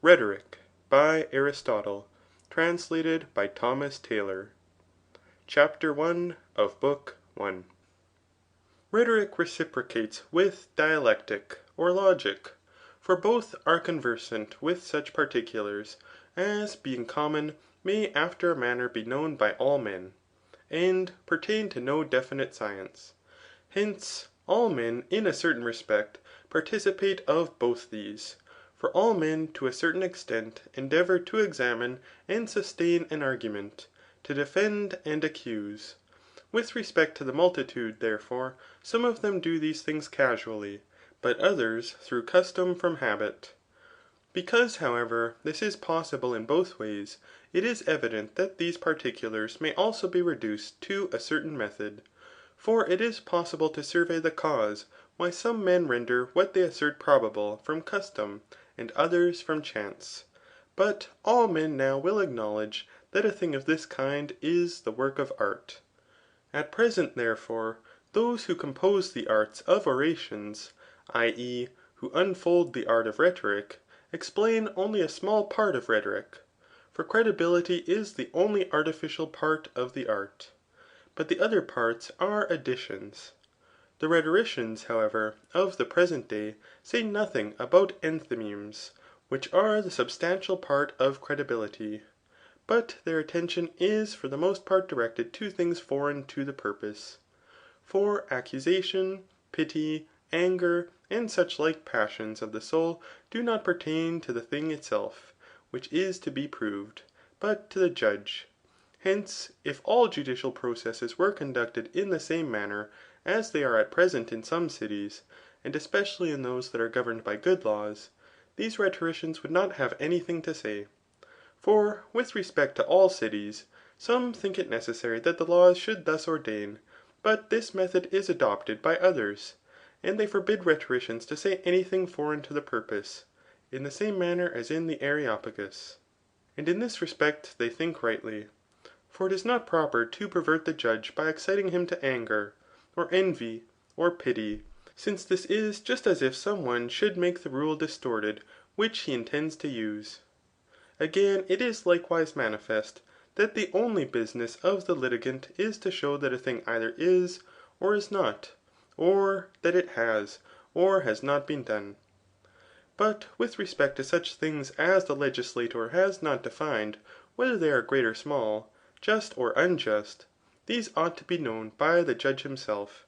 Rhetoric by Aristotle, translated by Thomas Taylor. CHAPTER 1 of Book 1. Rhetoric reciprocates with dialectic or logic, for both are conversant with such particulars, as being common, may after a manner be known by all men, and pertain to no definite science. Hence, all men in a certain respect participate of both these. For all men to a certain extent endeavour to examine and sustain an argument, to defend and accuse. With respect to the multitude, therefore, some of them do these things casually, but others through custom from habit. Because, however, this is possible in both ways, it is evident that these particulars may also be reduced to a certain method. For it is possible to survey the cause why some men render what they assert probable from custom, and others from chance. But all men now will acknowledge that a thing of this kind is the work of art. At present, therefore, those who compose the arts of orations, i.e. who unfold the art of rhetoric, explain only a small part of rhetoric. For credibility is the only artificial part of the art. But the other parts are additions. The rhetoricians, however, of the present day say nothing about enthymemes, which are the substantial part of credibility ; but their attention is for the most part directed to things foreign to the purpose. For accusation, pity, anger, and such like passions of the soul do not pertain to the thing itself, which is to be proved, but to the judge. Hence, if all judicial processes were conducted in the same manner as they are at present in some cities, and especially in those that are governed by good laws, these rhetoricians would not have any thing to say. For with respect to all cities, some think it necessary that the laws should thus ordain, but this method is adopted by others, and they forbid rhetoricians to say any thing foreign to the purpose, in the same manner as in the Areopagus. And in this respect they think rightly. For it is not proper to pervert the judge by exciting him to anger, or envy, or pity, since this is just as if some one should make the rule distorted which he intends to use. Again, it is likewise manifest, that the only business of the litigant is to show that a thing either is, or is not, or that it has, or has not been done. But with respect to such things as the legislator has not defined, whether they are great or small, just or unjust, these ought to be known by the judge himself,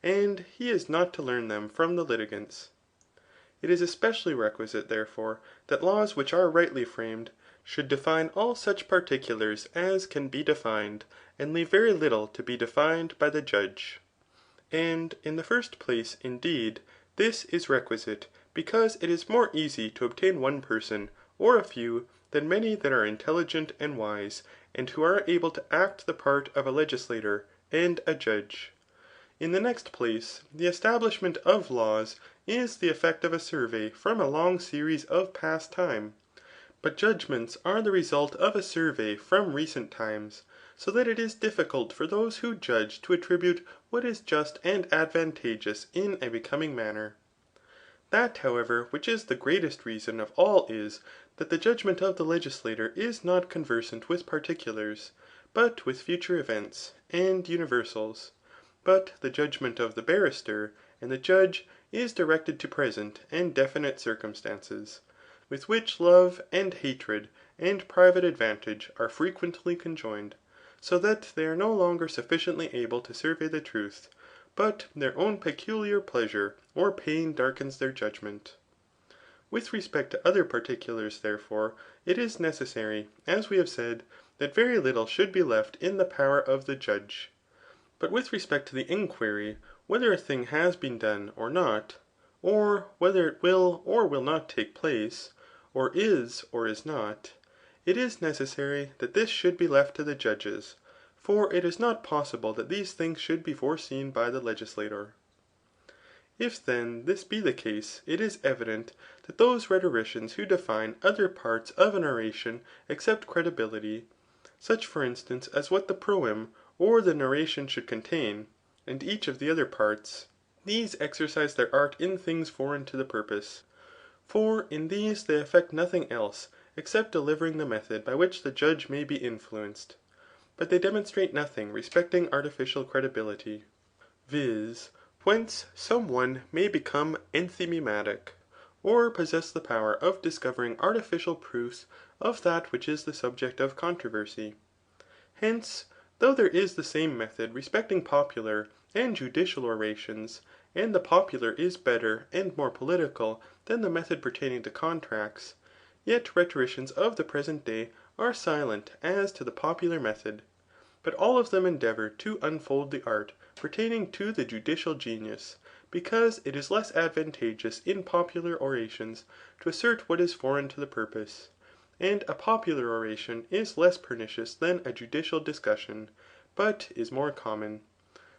and he is not to learn them from the litigants. It is especially requisite, therefore, that laws which are rightly framed, should define all such particulars as can be defined, and leave very little to be defined by the judge. And in the first place, indeed, this is requisite, because it is more easy to obtain one person, or a few, than many that are intelligent and wise, and who are able to act the part of a legislator and a judge. In the next place, the establishment of laws is the effect of a survey from a long series of past time. But judgments are the result of a survey from recent times, so that it is difficult for those who judge to attribute what is just and advantageous in a becoming manner. That, however, which is the greatest reason of all is, that the judgment of the legislator is not conversant with particulars, but with future events, and universals. But the judgment of the barrister and the judge is directed to present and definite circumstances, with which love and hatred and private advantage are frequently conjoined, so that they are no longer sufficiently able to survey the truth, but their own peculiar pleasure or pain darkens their judgment. With respect to other particulars, therefore, it is necessary, as we have said, that very little should be left in the power of the judge. But with respect to the inquiry, whether a thing has been done or not, or whether it will or will not take place, or is not, it is necessary that this should be left to the judges, for it is not possible that these things should be foreseen by the legislator. If then this be the case, it is evident that those rhetoricians who define other parts of an oration accept credibility, such for instance as what the proem or the narration should contain, and each of the other parts, these exercise their art in things foreign to the purpose. For in these they effect nothing else except delivering the method by which the judge may be influenced. But they demonstrate nothing respecting artificial credibility, viz. Whence some one may become enthymetic, or possess the power of discovering artificial proofs of that which is the subject of controversy. Hence, though there is the same method respecting popular and judicial orations, and the popular is better and more political than the method pertaining to contracts, yet rhetoricians of the present day are silent as to the popular method, but all of them endeavour to unfold the art pertaining to the judicial genius, because it is less advantageous in popular orations to assert what is foreign to the purpose, and a popular oration is less pernicious than a judicial discussion, but is more common.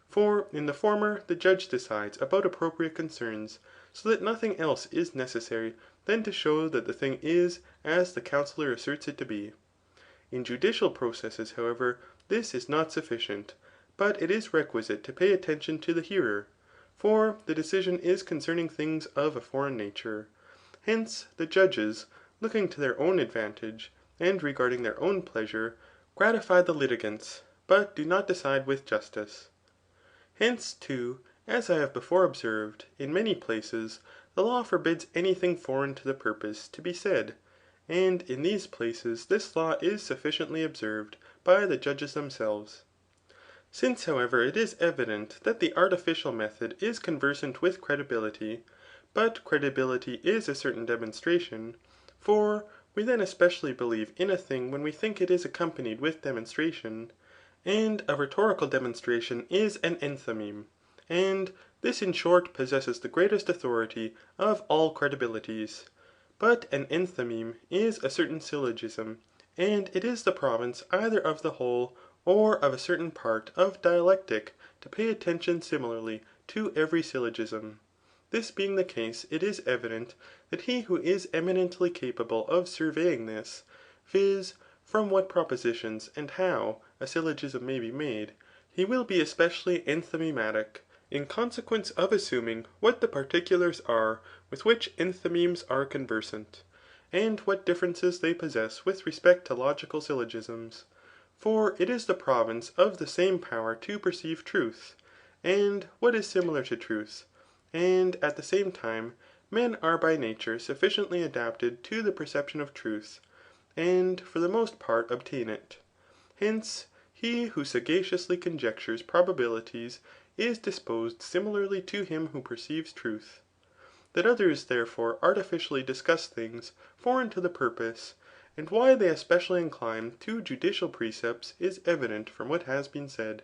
For in the former the judge decides about appropriate concerns, so that nothing else is necessary than to show that the thing is as the counsellor asserts it to be. In judicial processes, however, this is not sufficient, but it is requisite to pay attention to the hearer, for the decision is concerning things of a foreign nature. Hence the judges, looking to their own advantage, and regarding their own pleasure, gratify the litigants, but do not decide with justice. Hence, too, as I have before observed, in many places, the law forbids any thing foreign to the purpose to be said, and in these places this law is sufficiently observed by the judges themselves. Since, however, it is evident that the artificial method is conversant with credibility, but credibility is a certain demonstration, for we then especially believe in a thing when we think it is accompanied with demonstration, and a rhetorical demonstration is an enthymeme, and this in short possesses the greatest authority of all credibilities. But an enthymeme is a certain syllogism, and it is the province either of the whole or of a certain part of dialectic to pay attention similarly to every syllogism. This being the case, it is evident that he who is eminently capable of surveying this, viz. From what propositions and how a syllogism may be made, he will be especially enthymematic, in consequence of assuming what the particulars are with which enthymemes are conversant, and what differences they possess with respect to logical syllogisms. For it is the province of the same power to perceive truth, and what is similar to truth, and at the same time men are by nature sufficiently adapted to the perception of truth, and for the most part obtain it. Hence, he who sagaciously conjectures probabilities is disposed similarly to him who perceives truth. That others, therefore, artificially discuss things foreign to the purpose, and why they especially incline to judicial precepts is evident from what has been said.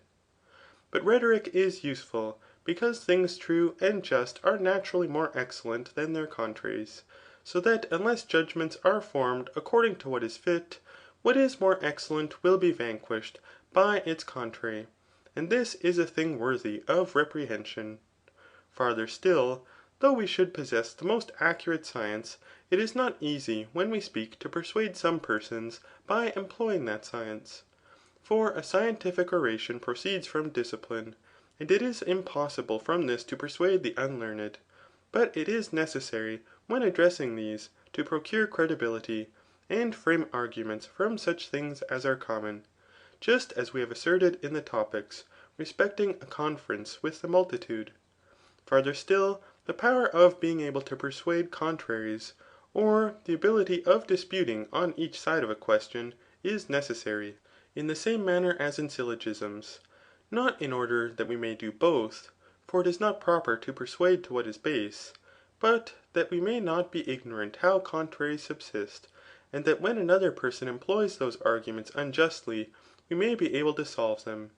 But rhetoric is useful, because things true and just are naturally more excellent than their contraries, so that unless judgments are formed according to what is fit, what is more excellent will be vanquished by its contrary, and this is a thing worthy of reprehension. Farther still, though we should possess the most accurate science, it is not easy when we speak to persuade some persons by employing that science. For a scientific oration proceeds from discipline, and it is impossible from this to persuade the unlearned. But it is necessary, when addressing these, to procure credibility, and frame arguments from such things as are common, just as we have asserted in the Topics, respecting a conference with the multitude. Farther still, the power of being able to persuade contraries, or the ability of disputing on each side of a question, is necessary, in the same manner as in syllogisms, not in order that we may do both, for it is not proper to persuade to what is base, but that we may not be ignorant how contraries subsist, and that when another person employs those arguments unjustly, we may be able to solve them.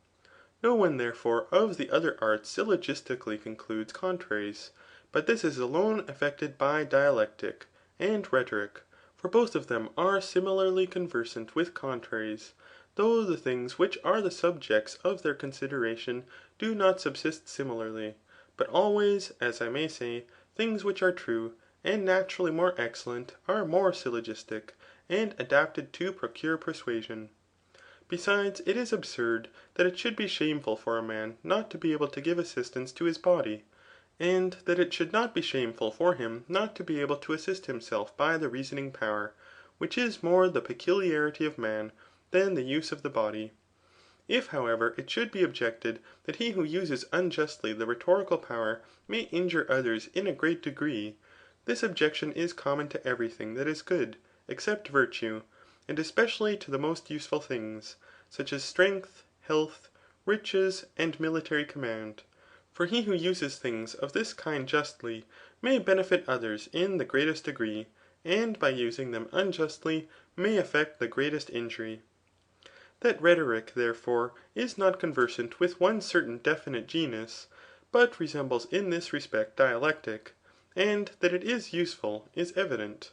No one, therefore, of the other arts syllogistically concludes contraries, but this is alone effected by dialectic and rhetoric, for both of them are similarly conversant with contraries, though the things which are the subjects of their consideration do not subsist similarly, but always, as I may say, things which are true, and naturally more excellent, are more syllogistic, and adapted to procure persuasion. Besides, it is absurd that it should be shameful for a man not to be able to give assistance to his body, and that it should not be shameful for him not to be able to assist himself by the reasoning power, which is more the peculiarity of man than the use of the body. If, however, it should be objected that he who uses unjustly the rhetorical power may injure others in a great degree, this objection is common to every thing that is good, except virtue, and especially to the most useful things, such as strength, health, riches, and military command. For he who uses things of this kind justly, may benefit others in the greatest degree, and by using them unjustly may effect the greatest injury. That rhetoric, therefore, is not conversant with one certain definite genus, but resembles in this respect dialectic, and that it is useful, is evident.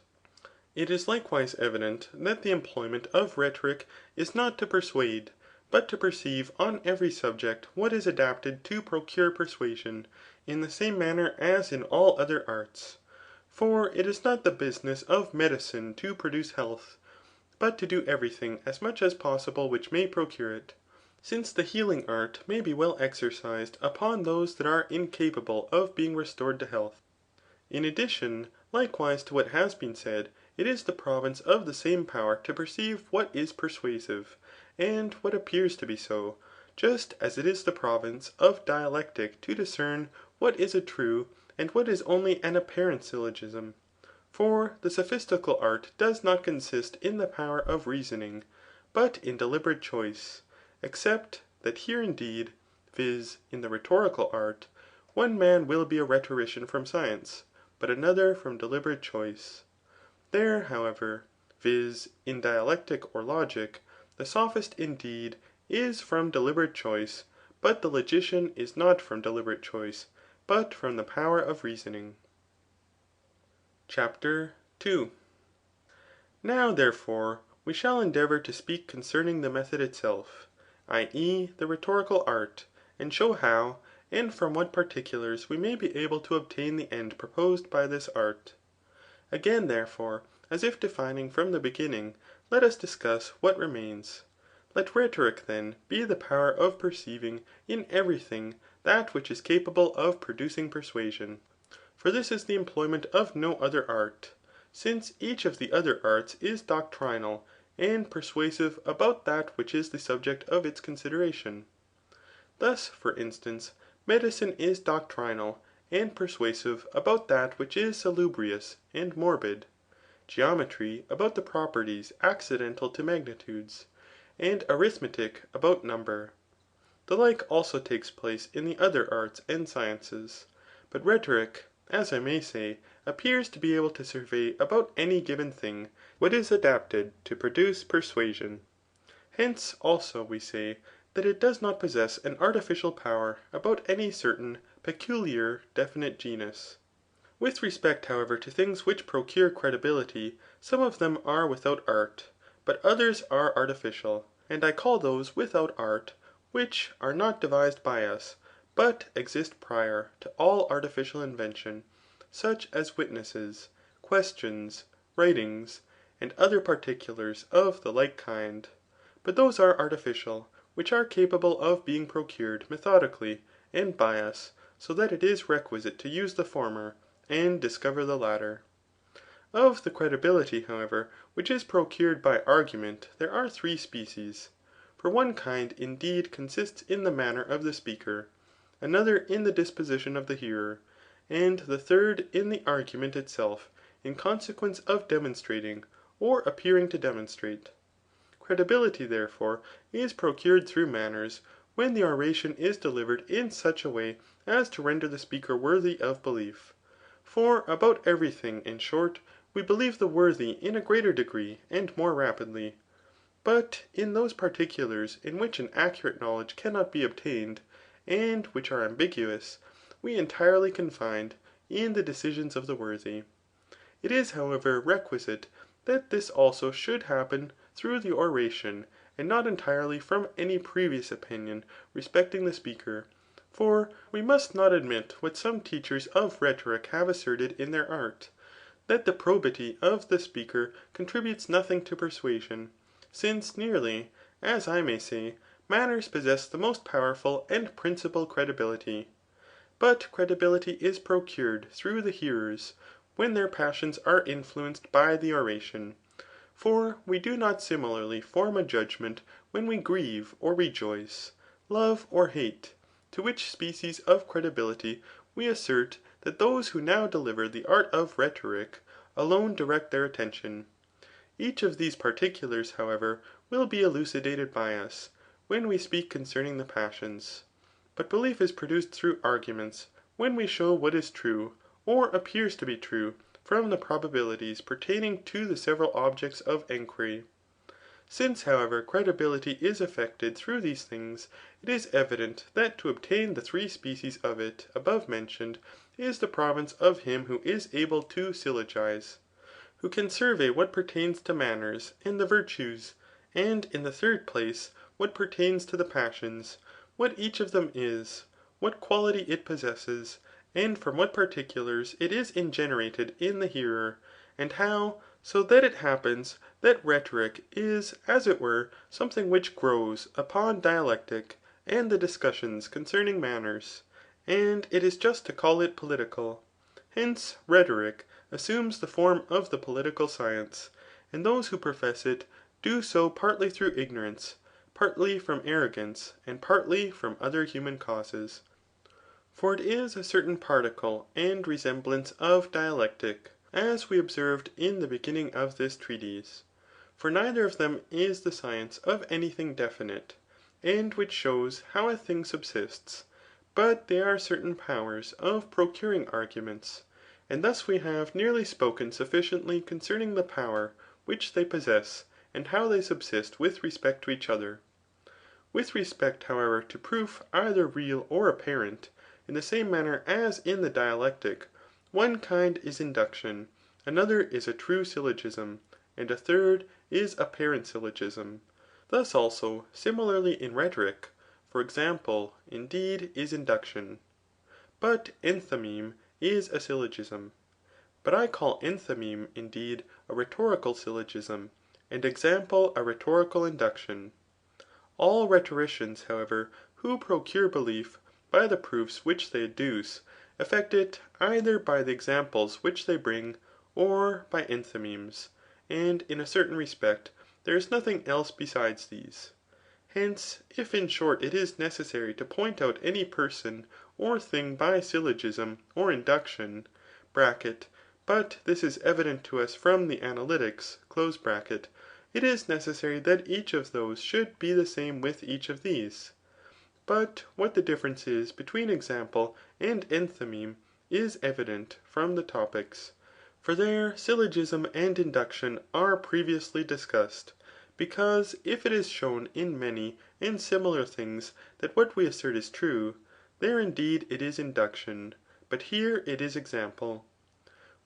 It is likewise evident that the employment of rhetoric is not to persuade, but to perceive on every subject what is adapted to procure persuasion, in the same manner as in all other arts. For it is not the business of medicine to produce health, but to do every thing as much as possible which may procure it, since the healing art may be well exercised upon those that are incapable of being restored to health. In addition, likewise to what has been said, it is the province of the same power to perceive what is persuasive, and what appears to be so, just as it is the province of dialectic to discern what is a true, and what is only an apparent syllogism. For the sophistical art does not consist in the power of reasoning, but in deliberate choice, except that here indeed, viz. In the rhetorical art, one man will be a rhetorician from science, but another from deliberate choice. There, however, viz. In dialectic or logic, the sophist indeed is from deliberate choice, but the logician is not from deliberate choice, but from the power of reasoning. CHAPTER 2. Now, therefore, we shall endeavour to speak concerning the method itself, i.e. the rhetorical art, and show how, and from what particulars we may be able to obtain the end proposed by this art. Again, therefore, as if defining from the beginning, let us discuss what remains. Let rhetoric, then, be the power of perceiving in every thing that which is capable of producing persuasion. For this is the employment of no other art, since each of the other arts is doctrinal and persuasive about that which is the subject of its consideration. Thus, for instance, medicine is doctrinal and persuasive about that which is salubrious and morbid, geometry about the properties accidental to magnitudes, and arithmetic about number. The like also takes place in the other arts and sciences. But rhetoric, as I may say, appears to be able to survey about any given thing what is adapted to produce persuasion. Hence, also, we say, that it does not possess an artificial power about any certain, peculiar, definite genus. With respect, however, to things which procure credibility, some of them are without art, but others are artificial. And I call those without art, which are not devised by us, but exist prior to all artificial invention, such as witnesses, questions, writings, and other particulars of the like kind. But those are artificial, which are capable of being procured methodically and by us, so that it is requisite to use the former, and discover the latter. Of the credibility, however, which is procured by argument, there are three species. For one kind indeed consists in the manner of the speaker, another in the disposition of the hearer, and the third in the argument itself, in consequence of demonstrating, or appearing to demonstrate. Credibility, therefore, is procured through manners, when the oration is delivered in such a way as to render the speaker worthy of belief. For about every thing, in short, we believe the worthy in a greater degree and more rapidly. But in those particulars in which an accurate knowledge cannot be obtained, and which are ambiguous, we entirely confide in the decisions of the worthy. It is, however, requisite that this also should happen through the oration, and not entirely from any previous opinion respecting the speaker. For we must not admit what some teachers of rhetoric have asserted in their art, that the probity of the speaker contributes nothing to persuasion, since nearly, as I may say, manners possess the most powerful and principal credibility. but credibility is procured through the hearers, when their passions are influenced by the oration. For we do not similarly form a judgment when we grieve or rejoice, love or hate ; to which species of credibility we assert that those who now deliver the art of rhetoric alone direct their attention. Each of these particulars, however, will be elucidated by us, when we speak concerning the passions. But belief is produced through arguments, when we show what is true, or appears to be true, from the probabilities pertaining to the several objects of enquiry. Since, however, credibility is effected through these things, it is evident that to obtain the three species of it above mentioned is the province of him who is able to syllogize, who can survey what pertains to manners and the virtues, and in the third place, what pertains to the passions, what each of them is, what quality it possesses, and from what particulars it is ingenerated in the hearer, and how, so that it happens that rhetoric is as it were something which grows upon dialectic and the discussions concerning manners, and it is just to call it political. Hence, rhetoric assumes the form of the political science, and those who profess it do so partly through ignorance, partly from arrogance, and partly from other human causes. For it is a certain particle and resemblance of dialectic, as we observed in the beginning of this treatise. For neither of them is the science of any thing definite, and which shows how a thing subsists, but they are certain powers of procuring arguments. And thus we have nearly spoken sufficiently concerning the power which they possess, and how they subsist with respect to each other. With respect, however, to proof either real or apparent, in the same manner as in the dialectic, one kind is induction, another is a true syllogism, and a third is apparent syllogism. Thus also, similarly in rhetoric, for example, indeed is induction, but enthymeme is a syllogism. But I call enthymeme, indeed, a rhetorical syllogism, and example a rhetorical induction. All rhetoricians, however, who procure belief by the proofs which they adduce, effect it either by the examples which they bring, or by enthymemes, and in a certain respect there is nothing else besides these. Hence, if in short it is necessary to point out any person or thing by syllogism or induction, (but this is evident to us from the Analytics), it is necessary that each of those should be the same with each of these. But what the difference is between example and enthymeme is evident from the Topics. For there syllogism and induction are previously discussed. Because if it is shown in many and similar things that what we assert is true, there indeed it is induction, but here it is example.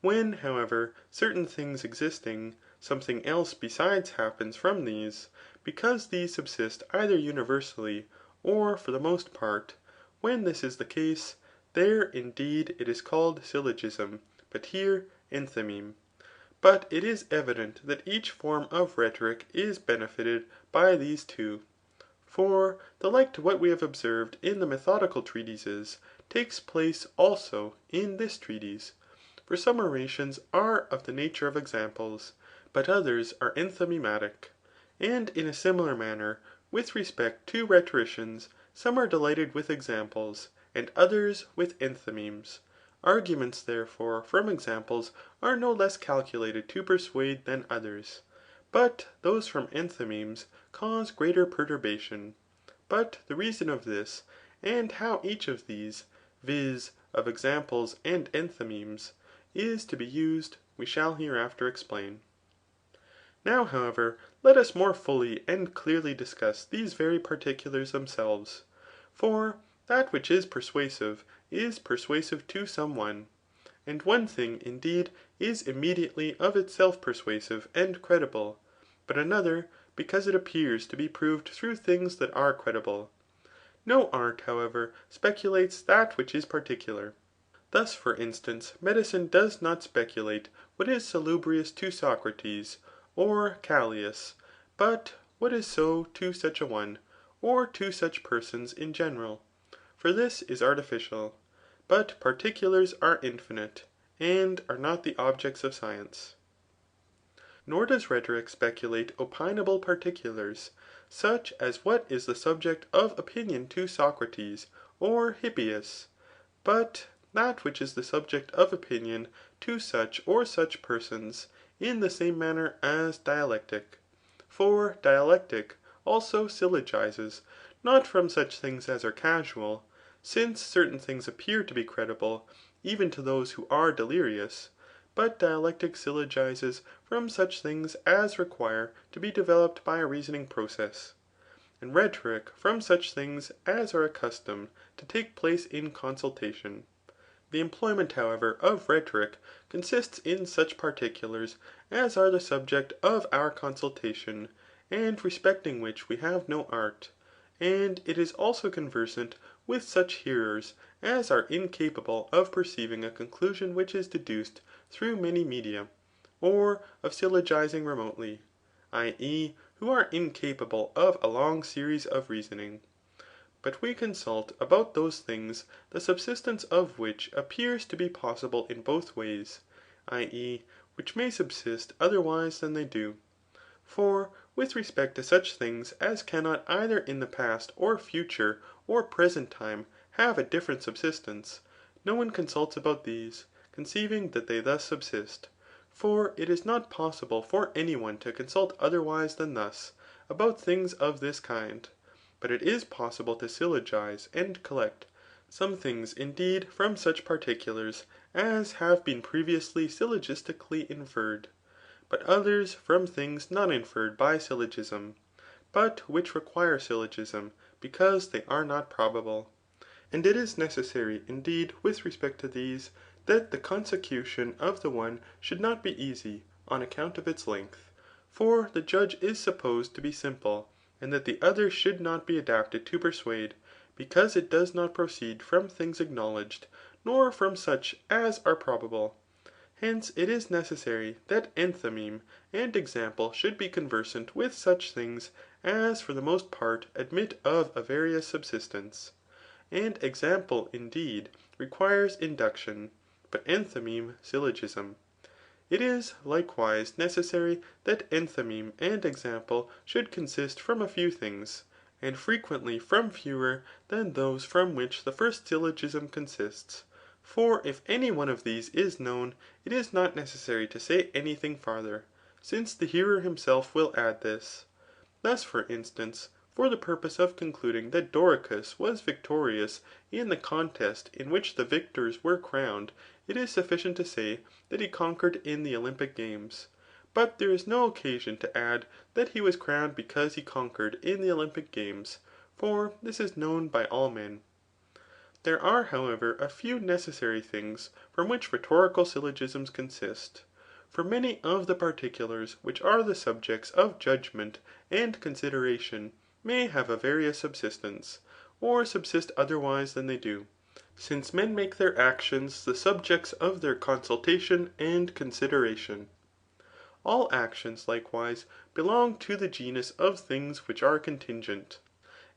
When, however, certain things existing, something else besides happens from these, because these subsist either universally, or for the most part, when this is the case, there indeed it is called syllogism, but here enthymeme. But it is evident that each form of rhetoric is benefited by these two. For the like to what we have observed in the methodical treatises takes place also in this treatise. For some orations are of the nature of examples, but others are enthymematic. And in a similar manner, with respect to rhetoricians, some are delighted with examples, and others with enthymemes. Arguments, therefore, from examples are no less calculated to persuade than others, but those from enthymemes cause greater perturbation. But the reason of this, and how each of these, viz. Of examples and enthymemes, is to be used, we shall hereafter explain. Now, however, let us more fully and clearly discuss these very particulars themselves. For that which is persuasive to some one. And one thing, indeed, is immediately of itself persuasive and credible, but another because it appears to be proved through things that are credible. No art, however, speculates that which is particular. Thus, for instance, medicine does not speculate what is salubrious to Socrates or Callias, but what is so to such a one, or to such persons in general. For this is artificial. but particulars are infinite, and are not the objects of science. Nor does rhetoric speculate opinable particulars, such as what is the subject of opinion to Socrates or Hippias, but that which is the subject of opinion to such or such persons, in the same manner as dialectic. For dialectic also syllogizes, not from such things as are casual, since certain things appear to be credible, even to those who are delirious, but dialectic syllogizes from such things as require to be developed by a reasoning process, and rhetoric from such things as are accustomed to take place in consultation. The employment, however, of rhetoric consists in such particulars as are the subject of our consultation, and respecting which we have no art, and it is also conversant with such hearers as are incapable of perceiving a conclusion which is deduced through many media, or of syllogizing remotely, i.e. who are incapable of a long series of reasoning. But we consult about those things the subsistence of which appears to be possible in both ways, i.e. which may subsist otherwise than they do. For with respect to such things as cannot either in the past or future or present time have a different subsistence, no one consults about these, conceiving that they thus subsist. For it is not possible for any one to consult otherwise than thus, about things of this kind. But it is possible to syllogize and collect, some things indeed from such particulars as have been previously syllogistically inferred, but others from things not inferred by syllogism, but which require syllogism, because they are not probable. And it is necessary indeed with respect to these, that the consecution of the one should not be easy, on account of its length. For the judge is supposed to be simple, and that the other should not be adapted to persuade, because it does not proceed from things acknowledged, nor from such as are probable. Hence it is necessary that enthymeme and example should be conversant with such things as for the most part admit of a various subsistence. And example, indeed, requires induction, but enthymeme syllogism. It is, likewise, necessary that enthymeme and example should consist from a few things, and frequently from fewer than those from which the first syllogism consists. For if any one of these is known, it is not necessary to say any thing farther, since the hearer himself will add this. Thus, for instance, for the purpose of concluding that Doricus was victorious in the contest in which the victors were crowned, it is sufficient to say that he conquered in the Olympic games. But there is no occasion to add that he was crowned because he conquered in the Olympic games, for this is known by all men. There are, however, a few necessary things from which rhetorical syllogisms consist. For many of the particulars which are the subjects of judgment and consideration may have a various subsistence, or subsist otherwise than they do, since men make their actions the subjects of their consultation and consideration. All actions, likewise, belong to the genus of things which are contingent.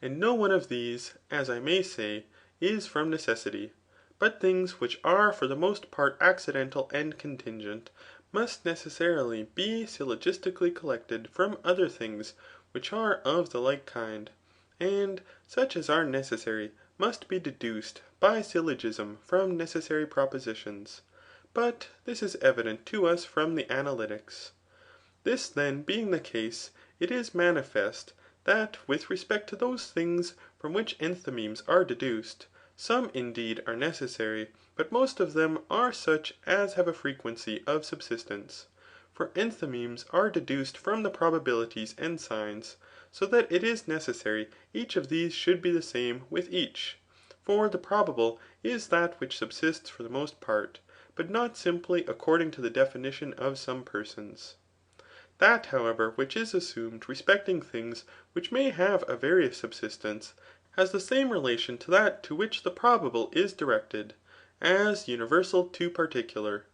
And no one of these, as I may say, is from necessity, but things which are for the most part accidental and contingent, must necessarily be syllogistically collected from other things which are of the like kind, and such as are necessary must be deduced by syllogism from necessary propositions. But this is evident to us from the Analytics. This then being the case, it is manifest that with respect to those things from which enthymemes are deduced, some indeed are necessary, but most of them are such as have a frequency of subsistence. For enthymemes are deduced from the probabilities and signs, so that it is necessary each of these should be the same with each. For the probable is that which subsists for the most part, but not simply according to the definition of some persons. That, however, which is assumed respecting things which may have a various subsistence, has the same relation to that to which the probable is directed, as universal to particular.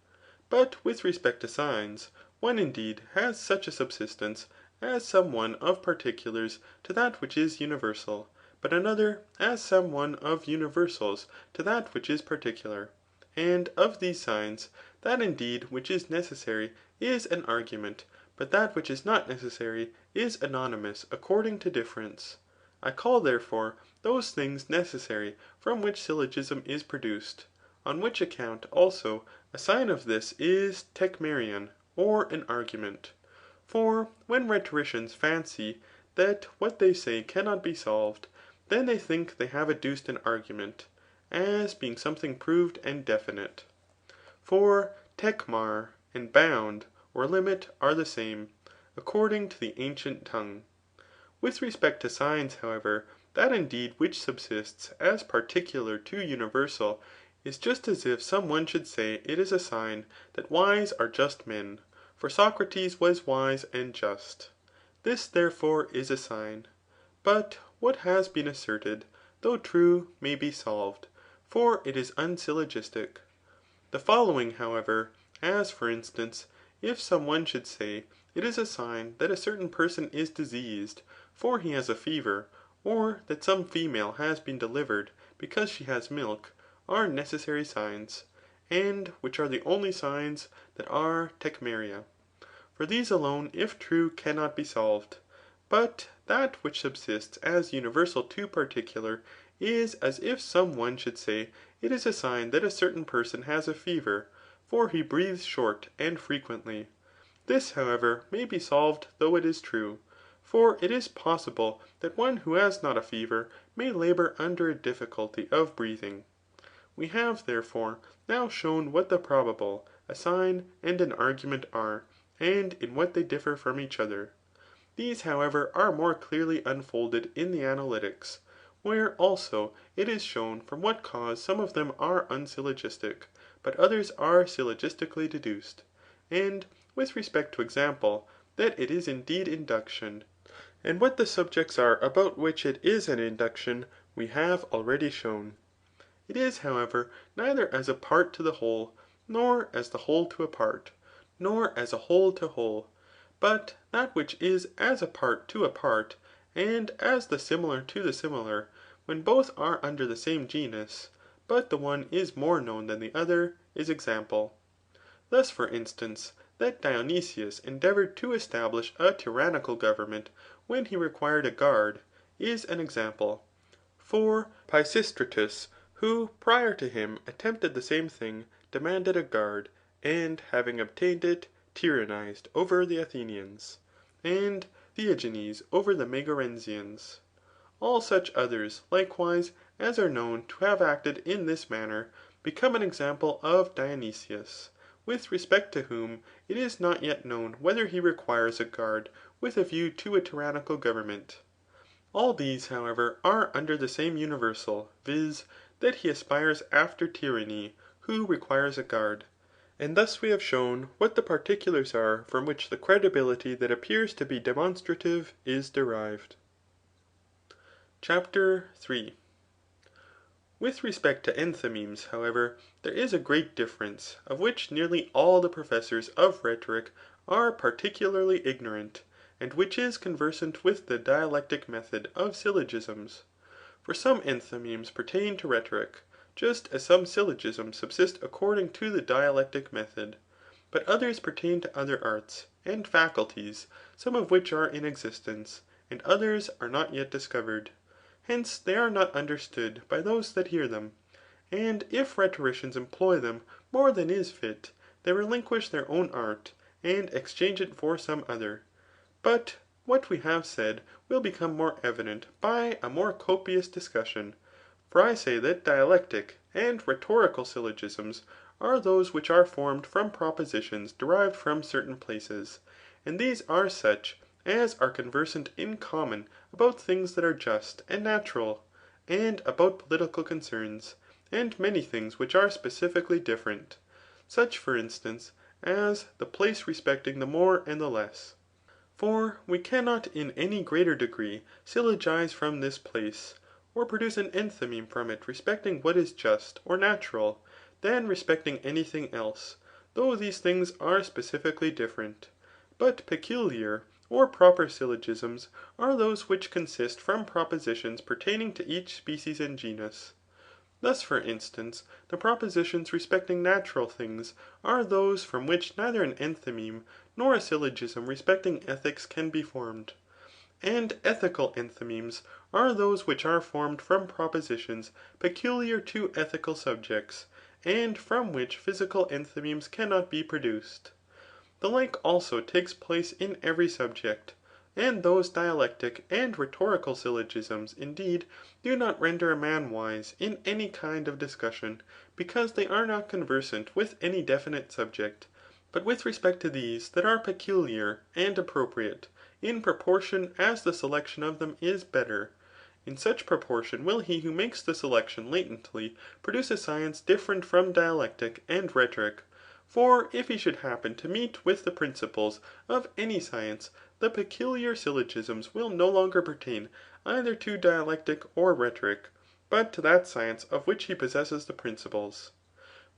But with respect to signs, one indeed has such a subsistence as some one of particulars to that which is universal, but another as some one of universals to that which is particular. And of these signs, that indeed which is necessary is an argument, but that which is not necessary is anonymous according to difference. I call therefore those things necessary from which syllogism is produced. On which account also a sign of this is tecmerion, or an argument. For when rhetoricians fancy that what they say cannot be solved, then they think they have adduced an argument, as being something proved and definite. For tecmar and bound or limit are the same, according to the ancient tongue. With respect to signs, however, that indeed which subsists as particular to universal, is just as if some one should say it is a sign that wise are just men, for Socrates was wise and just. This therefore is a sign. But what has been asserted, though true, may be solved, for it is unsyllogistic. The following, however, as for instance, if some one should say, it is a sign that a certain person is diseased, for he has a fever, or that some female has been delivered because she has milk, are necessary signs, and which are the only signs that are tecmeria. For these alone, if true, cannot be solved. But that which subsists as universal to particular, is as if some one should say it is a sign that a certain person has a fever, for he breathes short and frequently. This, however, may be solved though it is true. For it is possible that one who has not a fever may labour under a difficulty of breathing. We have, therefore, now shown what the probable, a sign, and an argument are, and in what they differ from each other. These, however, are more clearly unfolded in the Analytics, where also it is shown from what cause some of them are unsyllogistic, but others are syllogistically deduced. And with respect to example, that it is indeed induction. And what the subjects are about which it is an induction, we have already shown. It is, however, neither as a part to the whole, nor as the whole to a part, nor as a whole to whole, but that which is as a part to a part, and as the similar to the similar, when both are under the same genus, but the one is more known than the other, is example. Thus for instance, that Dionysius endeavoured to establish a tyrannical government when he required a guard, is an example. For Pisistratus, who prior to him attempted the same thing, demanded a guard, and having obtained it, tyrannized over the Athenians, and Theagenes over the Megarensians. All such others, likewise, as are known to have acted in this manner, become an example of Dionysius, with respect to whom it is not yet known whether he requires a guard with a view to a tyrannical government. All these, however, are under the same universal, viz. That he aspires after tyranny, who requires a guard. And thus we have shown what the particulars are from which the credibility that appears to be demonstrative is derived. CHAPTER 3. With respect to enthymemes, however, there is a great difference, of which nearly all the professors of rhetoric are particularly ignorant, and which is conversant with the dialectic method of syllogisms. For some enthymemes pertain to rhetoric, just as some syllogisms subsist according to the dialectic method. But others pertain to other arts and faculties, some of which are in existence, and others are not yet discovered. Hence they are not understood by those that hear them. And if rhetoricians employ them more than is fit, they relinquish their own art, and exchange it for some other. But what we have said will become more evident by a more copious discussion. For I say that dialectic and rhetorical syllogisms are those which are formed from propositions derived from certain places, and these are such as are conversant in common about things that are just and natural, and about political concerns, and many things which are specifically different, such for instance, as the place respecting the more and the less. For we cannot in any greater degree syllogize from this place, or produce an enthymeme from it respecting what is just or natural, than respecting any thing else, though these things are specifically different. But peculiar, or proper syllogisms are those which consist from propositions pertaining to each species and genus. Thus, for instance, the propositions respecting natural things are those from which neither an enthymeme nor a syllogism respecting ethics can be formed. And ethical enthymemes are those which are formed from propositions peculiar to ethical subjects, and from which physical enthymemes cannot be produced. The like also takes place in every subject. And those dialectic and rhetorical syllogisms, indeed, do not render a man wise in any kind of discussion, because they are not conversant with any definite subject, but with respect to these that are peculiar and appropriate, in proportion as the selection of them is better. In such proportion will he who makes the selection latently produce a science different from dialectic and rhetoric. For if he should happen to meet with the principles of any science, the peculiar syllogisms will no longer pertain either to dialectic or rhetoric, but to that science of which he possesses the principles.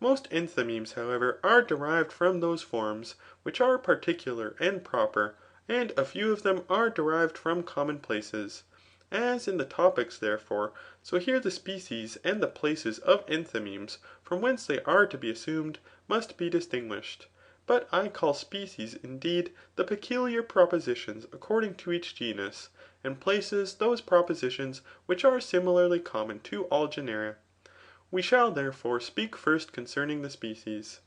Most enthymemes, however, are derived from those forms which are particular and proper, and a few of them are derived from common places. As in the Topics, therefore, so here the species and the places of enthymemes, from whence they are to be assumed, must be distinguished. But I call species, indeed, the peculiar propositions according to each genus, and places those propositions which are similarly common to all genera. We shall, therefore, speak first concerning the species.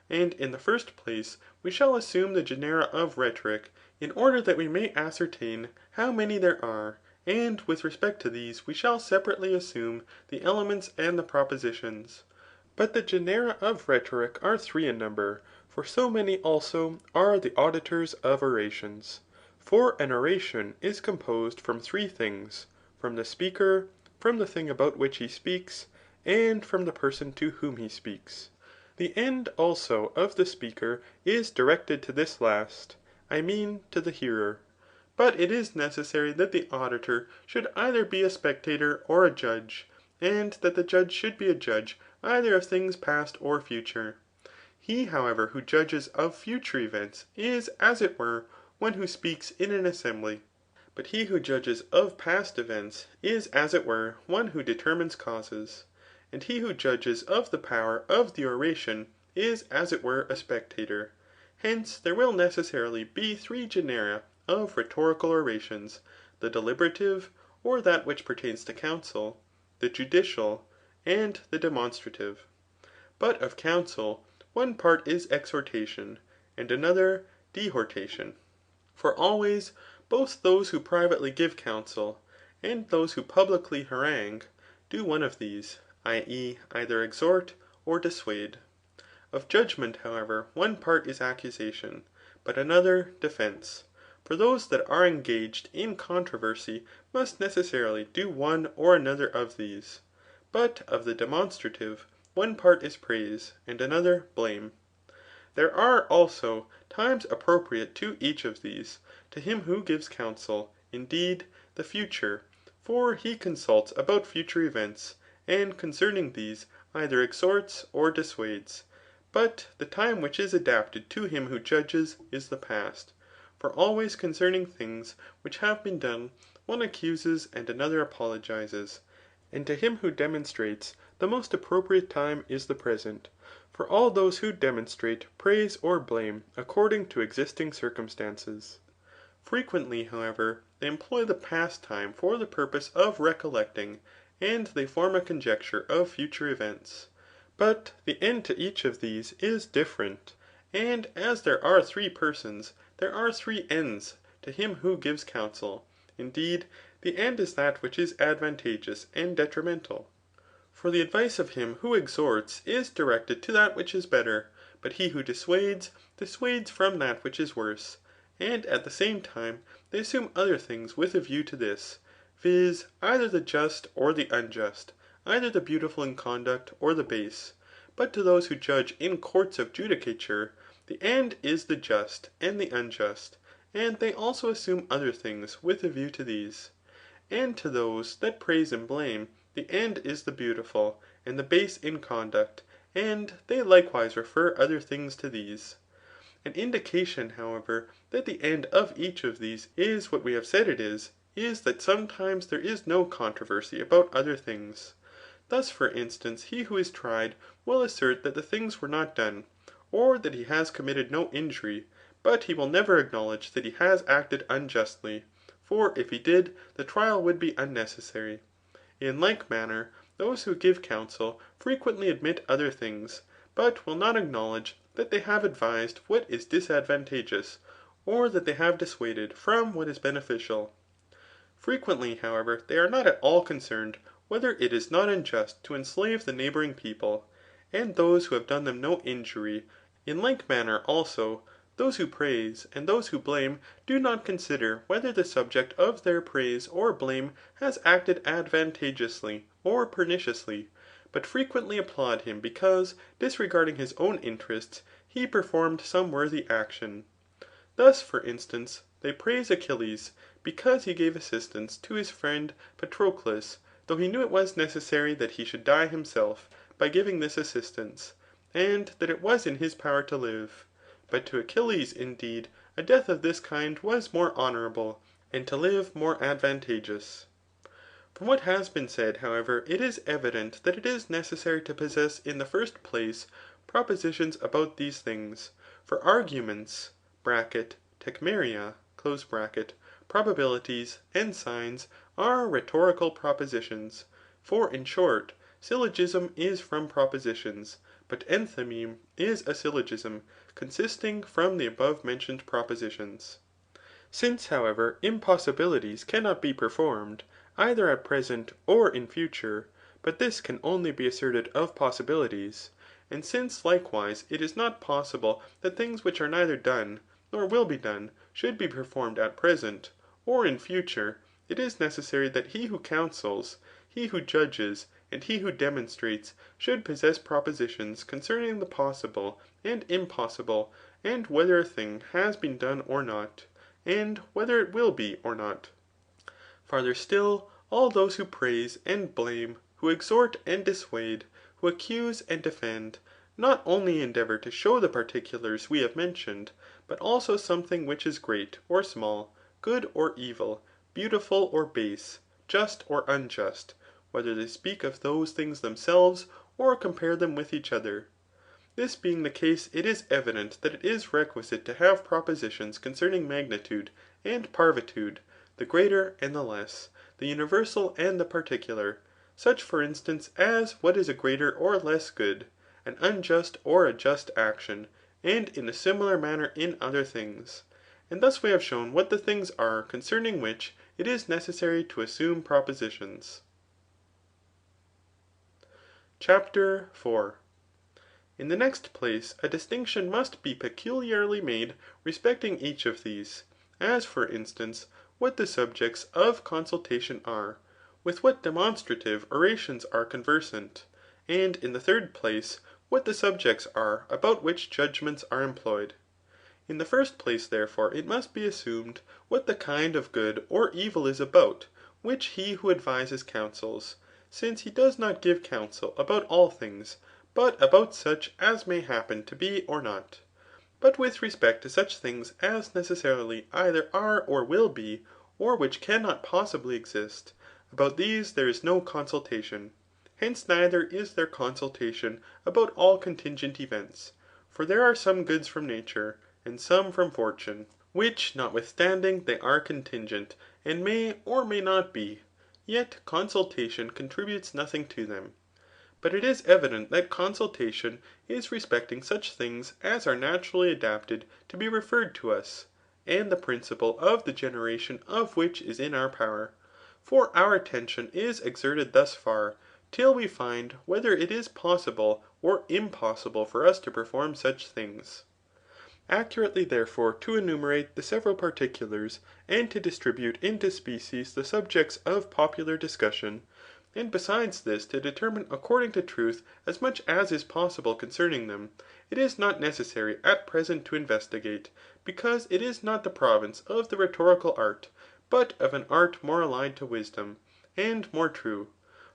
And in the first place, we shall assume the genera of rhetoric, in order that we may ascertain how many there are, and with respect to these we shall separately assume the elements and the propositions. But the genera of rhetoric are three in number, for so many also are the auditors of orations. For an oration is composed from three things, from the speaker, from the thing about which he speaks, and from the person to whom he speaks. The end also of the speaker is directed to this last, I mean to the hearer. But it is necessary that the auditor should either be a spectator or a judge, and that the judge should be a judge either of things past or future. He, however, who judges of future events is, as it were, one who speaks in an assembly. But he who judges of past events is, as it were, one who determines causes. And he who judges of the power of the oration is, as it were, a spectator. Hence, there will necessarily be three genera of rhetorical orations, the deliberative, or that which pertains to counsel, the judicial, and the demonstrative. But of counsel, one part is exhortation, and another dehortation. For always, both those who privately give counsel, and those who publicly harangue, do one of these, i.e. either exhort or dissuade. Of judgment, however, one part is accusation, but another defence. For those that are engaged in controversy must necessarily do one or another of these. But of the demonstrative, one part is praise, and another blame. There are, also, times appropriate to each of these. To him who gives counsel, indeed, the future, for he consults about future events, and concerning these either exhorts or dissuades. But the time which is adapted to him who judges is the past. For always concerning things which have been done, one accuses and another apologizes. And to him who demonstrates, the most appropriate time is the present. For all those who demonstrate praise or blame according to existing circumstances. Frequently, however, they employ the past time for the purpose of recollecting, and they form a conjecture of future events. But the end to each of these is different. And as there are three persons, there are three ends to him who gives counsel. Indeed, the end is that which is advantageous and detrimental. For the advice of him who exhorts is directed to that which is better, but he who dissuades, dissuades from that which is worse. And at the same time, they assume other things with a view to this, viz. Either the just or the unjust, either the beautiful in conduct or the base. But to those who judge in courts of judicature, the end is the just and the unjust, and they also assume other things with a view to these. And to those that praise and blame, the end is the beautiful, and the base in conduct, and they likewise refer other things to these. An indication, however, that the end of each of these is what we have said it is that sometimes there is no controversy about other things. Thus for instance, he who is tried will assert that the things were not done, or that he has committed no injury, but he will never acknowledge that he has acted unjustly ; for if he did, the trial would be unnecessary. In like manner, those who give counsel frequently admit other things, but will not acknowledge that they have advised what is disadvantageous, or that they have dissuaded from what is beneficial. Frequently, however, they are not at all concerned whether it is not unjust to enslave the neighbouring people, and those who have done them no injury. In like manner, also, those who praise and those who blame do not consider whether the subject of their praise or blame has acted advantageously or perniciously, but frequently applaud him because, disregarding his own interests, he performed some worthy action. Thus, for instance, they praise Achilles, because he gave assistance to his friend Patroclus, though he knew it was necessary that he should die himself by giving this assistance, and that it was in his power to live. But to Achilles, indeed, a death of this kind was more honourable, and to live more advantageous. From what has been said, however, it is evident that it is necessary to possess in the first place propositions about these things. For arguments (tecmeria), probabilities, and signs are rhetorical propositions. For in short, syllogism is from propositions, but enthymeme is a syllogism consisting from the above mentioned propositions. Since, however, impossibilities cannot be performed, either at present or in future, but this can only be asserted of possibilities, and since likewise it is not possible that things which are neither done, nor will be done, should be performed at present, or in future, it is necessary that he who counsels, he who judges, and he who demonstrates should possess propositions concerning the possible and impossible, and whether a thing has been done or not, and whether it will be or not. Farther still, all those who praise and blame, who exhort and dissuade, who accuse and defend, not only endeavour to show the particulars we have mentioned, but also something which is great or small, good or evil, beautiful or base, just or unjust, whether they speak of those things themselves, or compare them with each other. This being the case, it is evident that it is requisite to have propositions concerning magnitude and parvitude, the greater and the less, the universal and the particular, such for instance as what is a greater or less good, an unjust or a just action, and in a similar manner in other things. And thus we have shown what the things are concerning which it is necessary to assume propositions. CHAPTER 4. In the next place, a distinction must be peculiarly made respecting each of these, as for instance, what the subjects of consultation are, with what demonstrative orations are conversant, and in the third place, what the subjects are about which judgments are employed. In the first place, therefore, it must be assumed what the kind of good or evil is about which he who advises counsels, since he does not give counsel about all things, but about such as may happen to be or not. But with respect to such things as necessarily either are or will be, or which cannot possibly exist, about these there is no consultation. Hence neither is there consultation about all contingent events. For there are some goods from nature, and some from fortune, which notwithstanding they are contingent, and may or may not be, yet consultation contributes nothing to them. But it is evident that consultation is respecting such things as are naturally adapted to be referred to us, and the principle of the generation of which is in our power. For our attention is exerted thus far, till we find whether it is possible or impossible for us to perform such things. Accurately therefore to enumerate the several particulars, and to distribute into species the subjects of popular discussion, and besides this to determine according to truth as much as is possible concerning them, it is not necessary at present to investigate, because it is not the province of the rhetorical art, but of an art more allied to wisdom, and more true.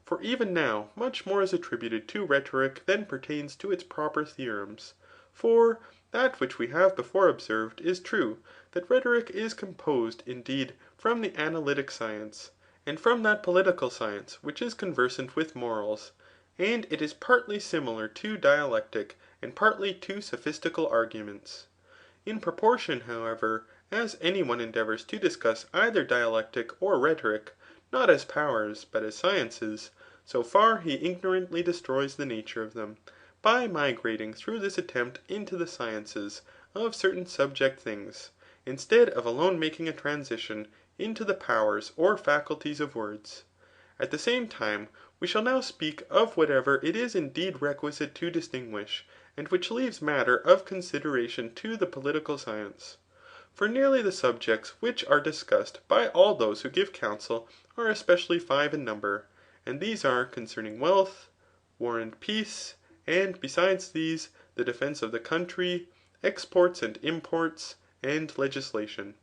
For even now much more is attributed to rhetoric than pertains to its proper theorems. For That which we have before observed is true, that rhetoric is composed indeed from the analytic science, and from that political science which is conversant with morals ; and it is partly similar to dialectic, and partly to sophistical arguments. In proportion, however, as any one endeavours to discuss either dialectic or rhetoric, not as powers, but as sciences, so far he ignorantly destroys the nature of them, by migrating through this attempt into the sciences of certain subject things, instead of alone making a transition into the powers or faculties of words. At the same time, we shall now speak of whatever it is indeed requisite to distinguish, and which leaves matter of consideration to the political science. For nearly the subjects which are discussed by all those who give counsel are especially five in number ; and these are concerning wealth, war and peace, and besides these, the defence of the country, exports and imports, and legislation.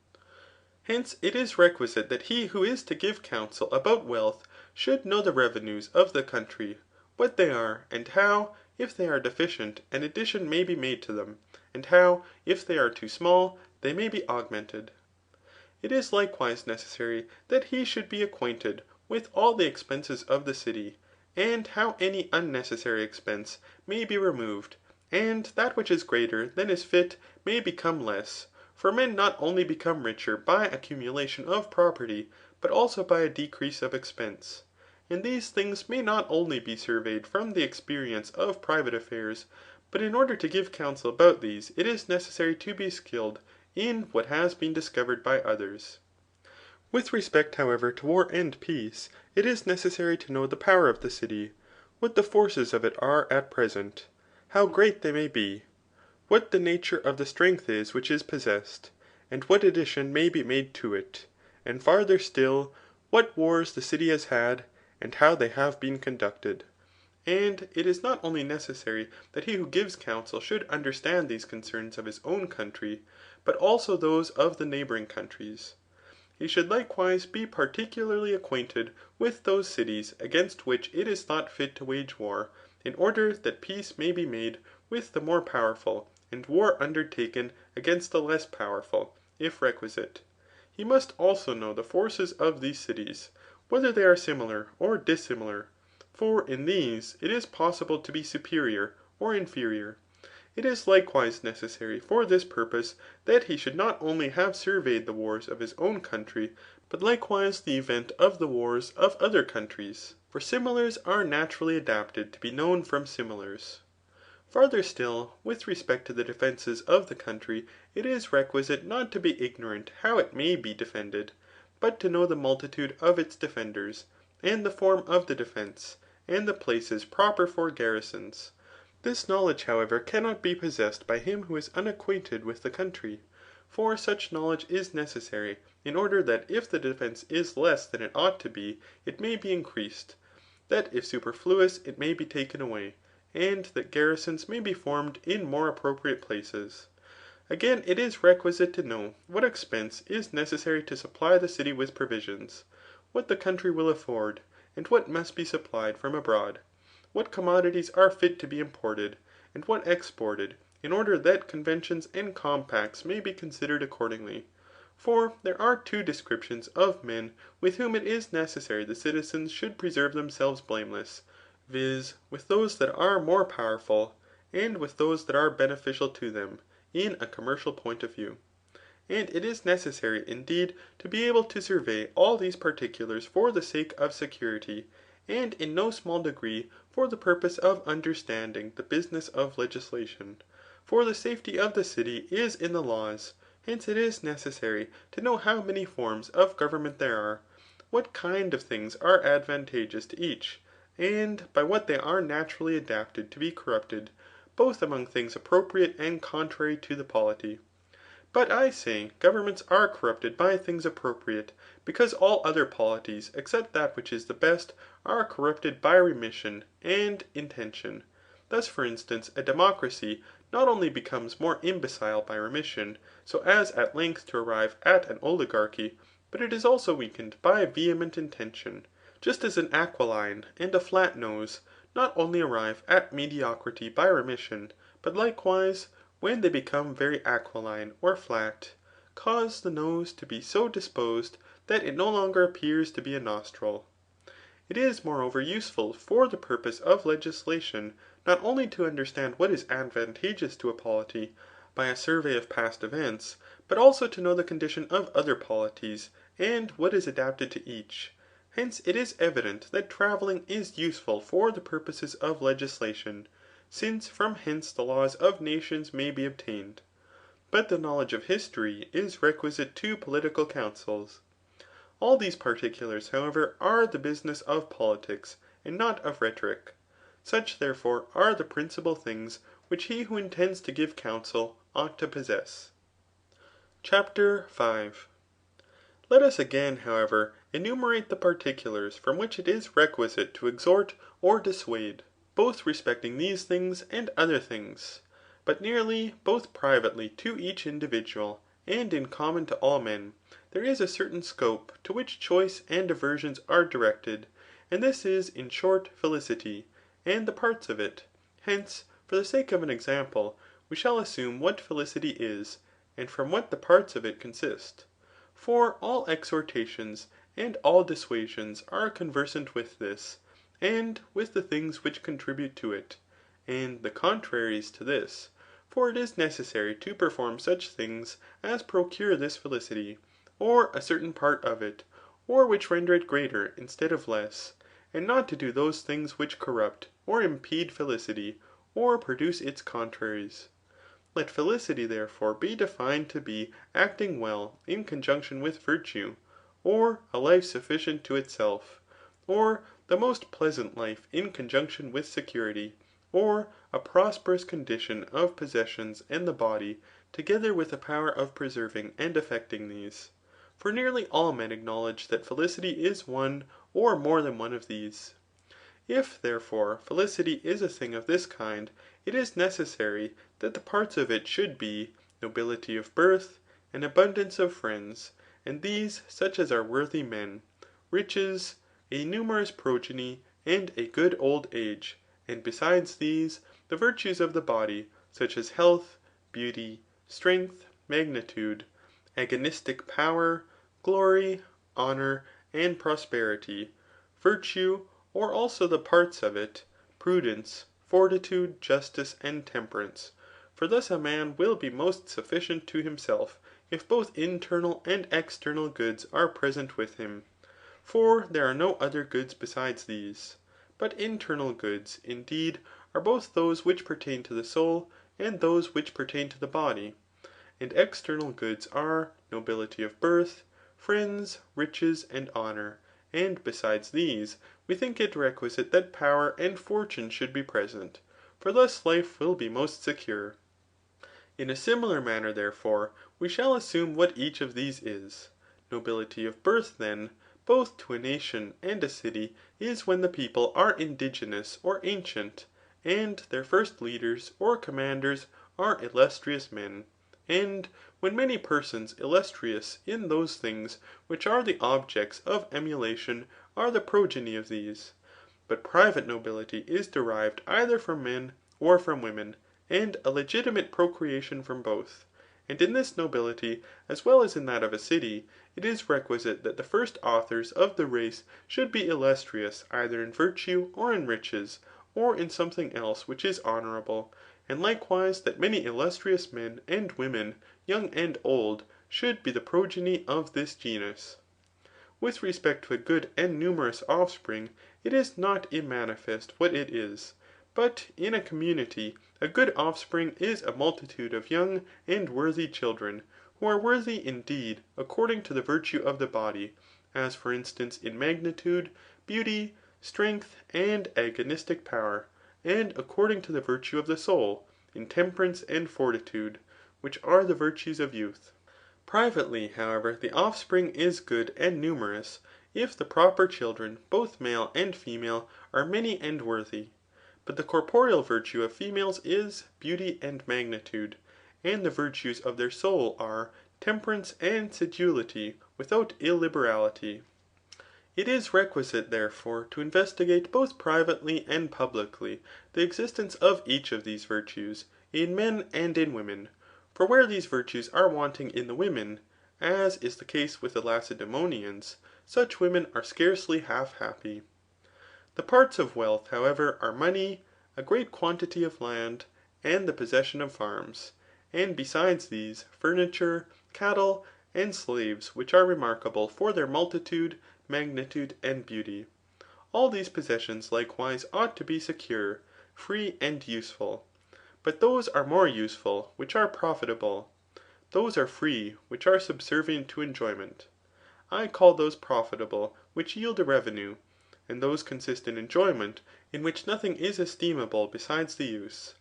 Hence, it is requisite that he who is to give counsel about wealth should know the revenues of the country, what they are, and how, if they are deficient, an addition may be made to them, and how, if they are too small, they may be augmented. It is likewise necessary that he should be acquainted with all the expenses of the city, and how any unnecessary expense may be removed, and that which is greater than is fit may become less ; for men not only become richer by accumulation of property, but also by a decrease of expense. And these things may not only be surveyed from the experience of private affairs, but in order to give counsel about these, it is necessary to be skilled in what has been discovered by others. With respect, however, to war and peace, it is necessary to know the power of the city, what the forces of it are at present, how great they may be, what the nature of the strength is which is possessed, and what addition may be made to it, and farther still, what wars the city has had, and how they have been conducted. And it is not only necessary that he who gives counsel should understand these concerns of his own country, but also those of the neighbouring countries. He should likewise be particularly acquainted with those cities against which it is thought fit to wage war, in order that peace may be made with the more powerful, and war undertaken against the less powerful, if requisite. He must also know the forces of these cities, whether they are similar or dissimilar ; for in these it is possible to be superior or inferior. It is likewise necessary for this purpose that he should not only have surveyed the wars of his own country, but likewise the event of the wars of other countries. For similars are naturally adapted to be known from similars. Farther still, with respect to the defences of the country, it is requisite not to be ignorant how it may be defended, but to know the multitude of its defenders, and the form of the defence, and the places proper for garrisons. This knowledge, however, cannot be possessed by him who is unacquainted with the country. For such knowledge is necessary, in order that if the defence is less than it ought to be, it may be increased ; that if superfluous, it may be taken away ; and that garrisons may be formed in more appropriate places. Again, it is requisite to know what expense is necessary to supply the city with provisions, what the country will afford, and what must be supplied from abroad, what commodities are fit to be imported, and what exported, in order that conventions and compacts may be considered accordingly. For there are two descriptions of men with whom it is necessary the citizens should preserve themselves blameless, viz. with those that are more powerful, and with those that are beneficial to them in a commercial point of view. And it is necessary, indeed, to be able to survey all these particulars for the sake of security, and in no small degree for the purpose of understanding the business of legislation. For the safety of the city is in the laws. Hence it is necessary to know how many forms of government there are, what kind of things are advantageous to each, and by what they are naturally adapted to be corrupted, both among things appropriate and contrary to the polity. But I say, governments are corrupted by things appropriate, because all other polities, except that which is the best, are corrupted by remission and intention. Thus, for instance, a democracy not only becomes more imbecile by remission, so as at length to arrive at an oligarchy, but it is also weakened by vehement intention ; just as an aquiline and a flat nose not only arrive at mediocrity by remission, but likewise, when they become very aquiline or flat, cause the nose to be so disposed that it no longer appears to be a nostril. It is moreover useful for the purpose of legislation, not only to understand what is advantageous to a polity, by a survey of past events, but also to know the condition of other polities, and what is adapted to each. Hence it is evident that travelling is useful for the purposes of legislation, since from hence the laws of nations may be obtained. But the knowledge of history is requisite to political councils. All these particulars, however, are the business of politics, and not of rhetoric. Such, therefore, are the principal things which he who intends to give counsel ought to possess. CHAPTER 5. Let us again, however, enumerate the particulars from which it is requisite to exhort or dissuade, both respecting these things and other things, but nearly both privately to each individual, and in common to all men. There is a certain scope to which choice and diversions are directed, and this is in short felicity, and the parts of it. Hence, for the sake of an example, we shall assume what felicity is, and from what the parts of it consist. For all exhortations and all dissuasions are conversant with this, and with the things which contribute to it, and the contraries to this. For it is necessary to perform such things as procure this felicity, or a certain part of it, or which render it greater instead of less, and not to do those things which corrupt, or impede felicity, or produce its contraries. Let felicity, therefore, be defined to be acting well in conjunction with virtue, or a life sufficient to itself, or the most pleasant life in conjunction with security, or a prosperous condition of possessions and the body, together with a power of preserving and affecting these. For nearly all men acknowledge that felicity is one or more than one of these. If, therefore, felicity is a thing of this kind, it is necessary that the parts of it should be nobility of birth, and abundance of friends, and these such as are worthy men, riches, a numerous progeny, and a good old age, and besides these, the virtues of the body, such as health, beauty, strength, magnitude, agonistic power, glory, honour, and prosperity, virtue, or also the parts of it, prudence, fortitude, justice, and temperance. For thus a man will be most sufficient to himself, if both internal and external goods are present with him. For there are no other goods besides these. But internal goods, indeed, are both those which pertain to the soul, and those which pertain to the body. And external goods are nobility of birth, friends, riches, and honour. And besides these, we think it requisite that power and fortune should be present, for thus life will be most secure. In a similar manner, therefore, we shall assume what each of these is. Nobility of birth, then, both to a nation and a city, is when the people are indigenous or ancient, and their first leaders or commanders are illustrious men, and when many persons illustrious in those things which are the objects of emulation are the progeny of these. But private nobility is derived either from men or from women, and a legitimate procreation from both. And in this nobility, as well as in that of a city, it is requisite that the first authors of the race should be illustrious either in virtue or in riches, or in something else which is honourable, and likewise that many illustrious men and women, young and old, should be the progeny of this genus. With respect to a good and numerous offspring, it is not immanifest what it is. But in a community, a good offspring is a multitude of young and worthy children, who are worthy indeed according to the virtue of the body, as for instance in magnitude, beauty, strength, and agonistic power, and according to the virtue of the soul, in temperance and fortitude, which are the virtues of youth. Privately, however, the offspring is good and numerous, if the proper children, both male and female, are many and worthy. But the corporeal virtue of females is beauty and magnitude, and the virtues of their soul are temperance and sedulity without illiberality. It is requisite, therefore, to investigate both privately and publicly the existence of each of these virtues, in men and in women. For where these virtues are wanting in the women, as is the case with the Lacedaemonians, such women are scarcely half happy. The parts of wealth, however, are money, a great quantity of land, and the possession of farms ; and besides these, furniture, cattle, and slaves, which are remarkable for their multitude, magnitude, and beauty. All these possessions likewise ought to be secure, free, and useful. But those are more useful which are profitable ; those are free which are subservient to enjoyment. I call those profitable which yield a revenue ; and those consist in enjoyment, in which nothing is esteemable besides the use.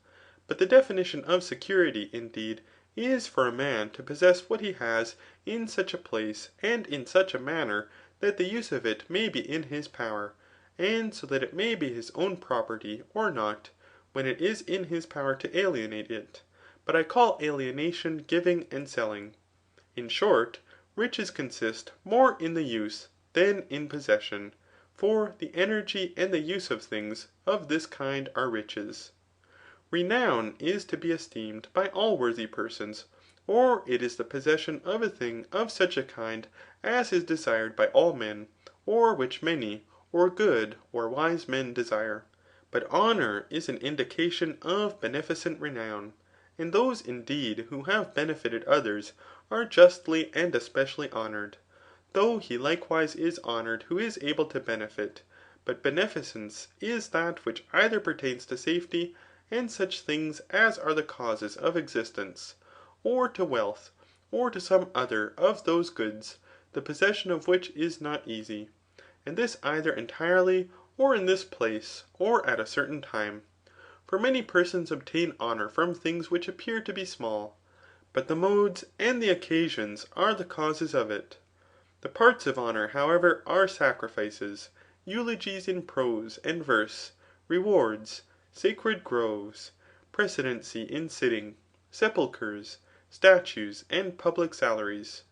But the definition of security, indeed, is for a man to possess what he has in such a place and in such a manner, that the use of it may be in his power, and so that it may be his own property or not, when it is in his power to alienate it. But I call alienation giving and selling. In short, riches consist more in the use than in possession ; for the energy and the use of things of this kind are riches. Renown is to be esteemed by all worthy persons, or it is the possession of a thing of such a kind as is desired by all men, or which many, or good, or wise men desire. But honour is an indication of beneficent renown. And those indeed who have benefited others are justly and especially honoured ; though he likewise is honoured who is able to benefit. But beneficence is that which either pertains to safety, and such things as are the causes of existence, or to wealth, or to some other of those goods, the possession of which is not easy ; and this either entirely, or in this place, or at a certain time. For many persons obtain honour from things which appear to be small ; but the modes and the occasions are the causes of it. The parts of honour, however, are sacrifices, eulogies in prose and verse, rewards, sacred groves, precedency in sitting, sepulchres, statues, and public salaries.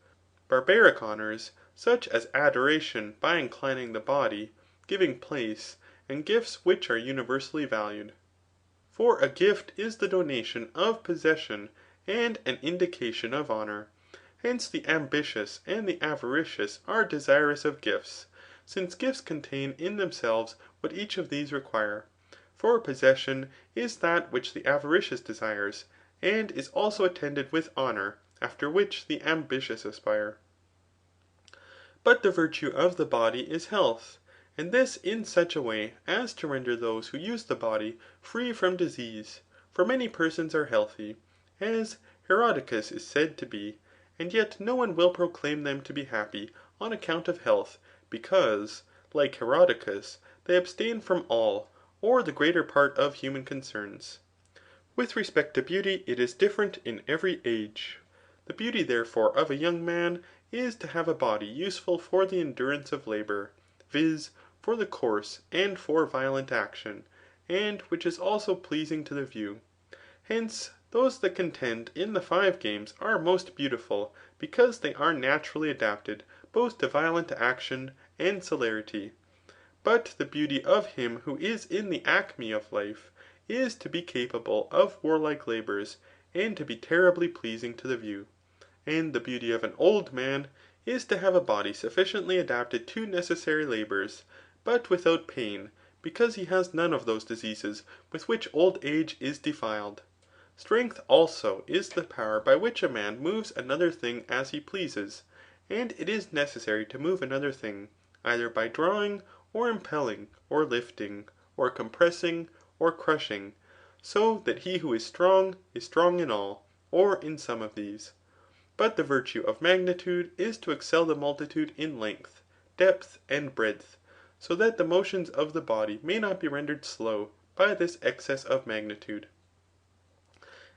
Barbaric honours, such as adoration by inclining the body, giving place, and gifts which are universally valued. For a gift is the donation of possession and an indication of honour. Hence the ambitious and the avaricious are desirous of gifts, since gifts contain in themselves what each of these require. For possession is that which the avaricious desires, and is also attended with honour, after which the ambitious aspire. But the virtue of the body is health, and this in such a way as to render those who use the body free from disease. For many persons are healthy, as Herodicus is said to be, and yet no one will proclaim them to be happy on account of health, because, like Herodicus, they abstain from all, or the greater part of human concerns. With respect to beauty it is different in every age. The beauty therefore of a young man is to have a body useful for the endurance of labour, viz. For the course and for violent action, and which is also pleasing to the view. Hence, those that contend in the 5 games are most beautiful, because they are naturally adapted both to violent action and celerity. But the beauty of him who is in the acme of life, is to be capable of warlike labours, and to be terribly pleasing to the view. And the beauty of an old man is to have a body sufficiently adapted to necessary labours, but without pain, because he has none of those diseases with which old age is defiled. Strength also is the power by which a man moves another thing as he pleases. And it is necessary to move another thing, either by drawing, or impelling, or lifting, or compressing, or crushing, so that he who is strong in all, or in some of these. But the virtue of magnitude is to excel the multitude in length, depth, and breadth, so that the motions of the body may not be rendered slow by this excess of magnitude.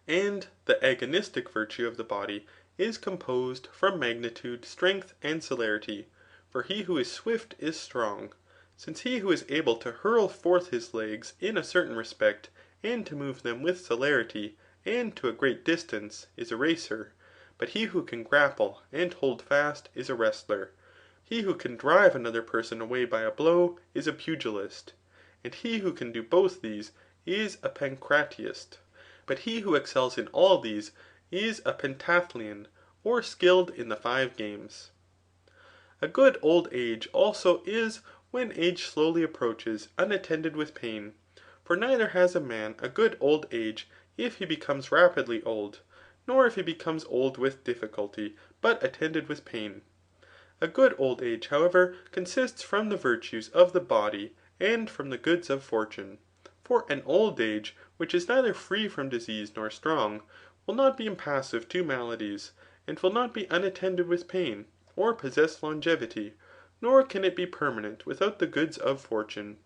And the agonistic virtue of the body is composed from magnitude, strength, and celerity. For he who is swift is strong ; since he who is able to hurl forth his legs in a certain respect, and to move them with celerity, and to a great distance, is a racer. But he who can grapple and hold fast is a wrestler. He who can drive another person away by a blow is a pugilist. And he who can do both these is a pancratiast. But he who excels in all these is a pentathlon, or skilled in the 5 games. A good old age also is when age slowly approaches unattended with pain. For neither has a man a good old age if he becomes rapidly old, nor if he becomes old with difficulty, but attended with pain. A good old age, however, consists from the virtues of the body, and from the goods of fortune. For an old age, which is neither free from disease nor strong, will not be impassive to maladies, and will not be unattended with pain, or possess longevity, nor can it be permanent without the goods of fortune.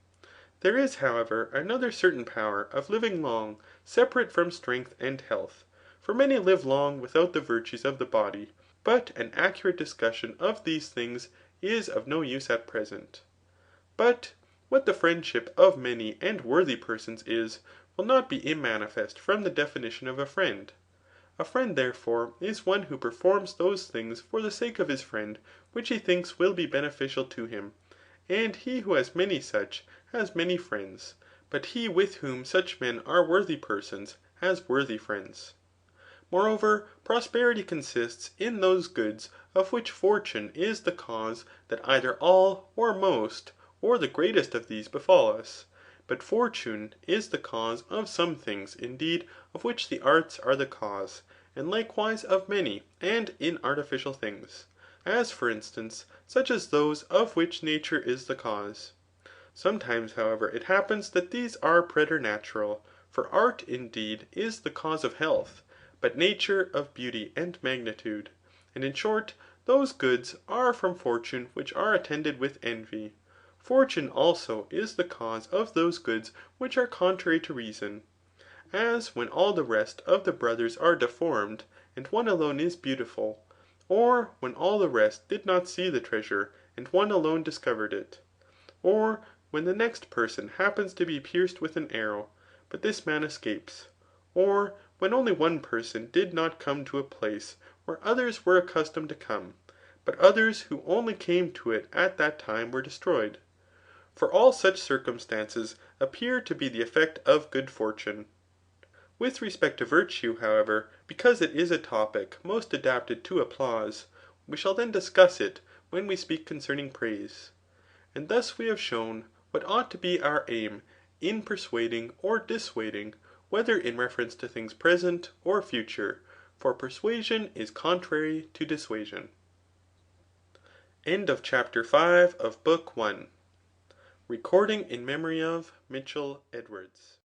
There is, however, another certain power of living long, separate from strength and health. For many live long without the virtues of the body, but an accurate discussion of these things is of no use at present. But what the friendship of many and worthy persons is, will not be immanifest from the definition of a friend. A friend, therefore, is one who performs those things for the sake of his friend which he thinks will be beneficial to him. And he who has many such, has many friends. But he with whom such men are worthy persons, has worthy friends. Moreover, prosperity consists in those goods of which fortune is the cause that either all, or most, or the greatest of these befall us. But fortune is the cause of some things, indeed, of which the arts are the cause, and likewise of many and inartificial things ; as for instance, such as those of which nature is the cause. Sometimes, however, it happens that these are preternatural ; for art, indeed, is the cause of health, but nature of beauty and magnitude. And in short, those goods are from fortune which are attended with envy. Fortune also is the cause of those goods which are contrary to reason ; as when all the rest of the brothers are deformed, and one alone is beautiful ; or when all the rest did not see the treasure, and one alone discovered it ; or when the next person happens to be pierced with an arrow, but this man escapes ; or when only one person did not come to a place where others were accustomed to come, but others who only came to it at that time were destroyed. For all such circumstances appear to be the effect of good fortune. With respect to virtue, however, because it is a topic most adapted to applause, we shall then discuss it when we speak concerning praise. And thus we have shown what ought to be our aim in persuading or dissuading, whether in reference to things present or future ; for persuasion is contrary to dissuasion. End of chapter 5 of book 1. Recording in memory of Mitchell Edwards.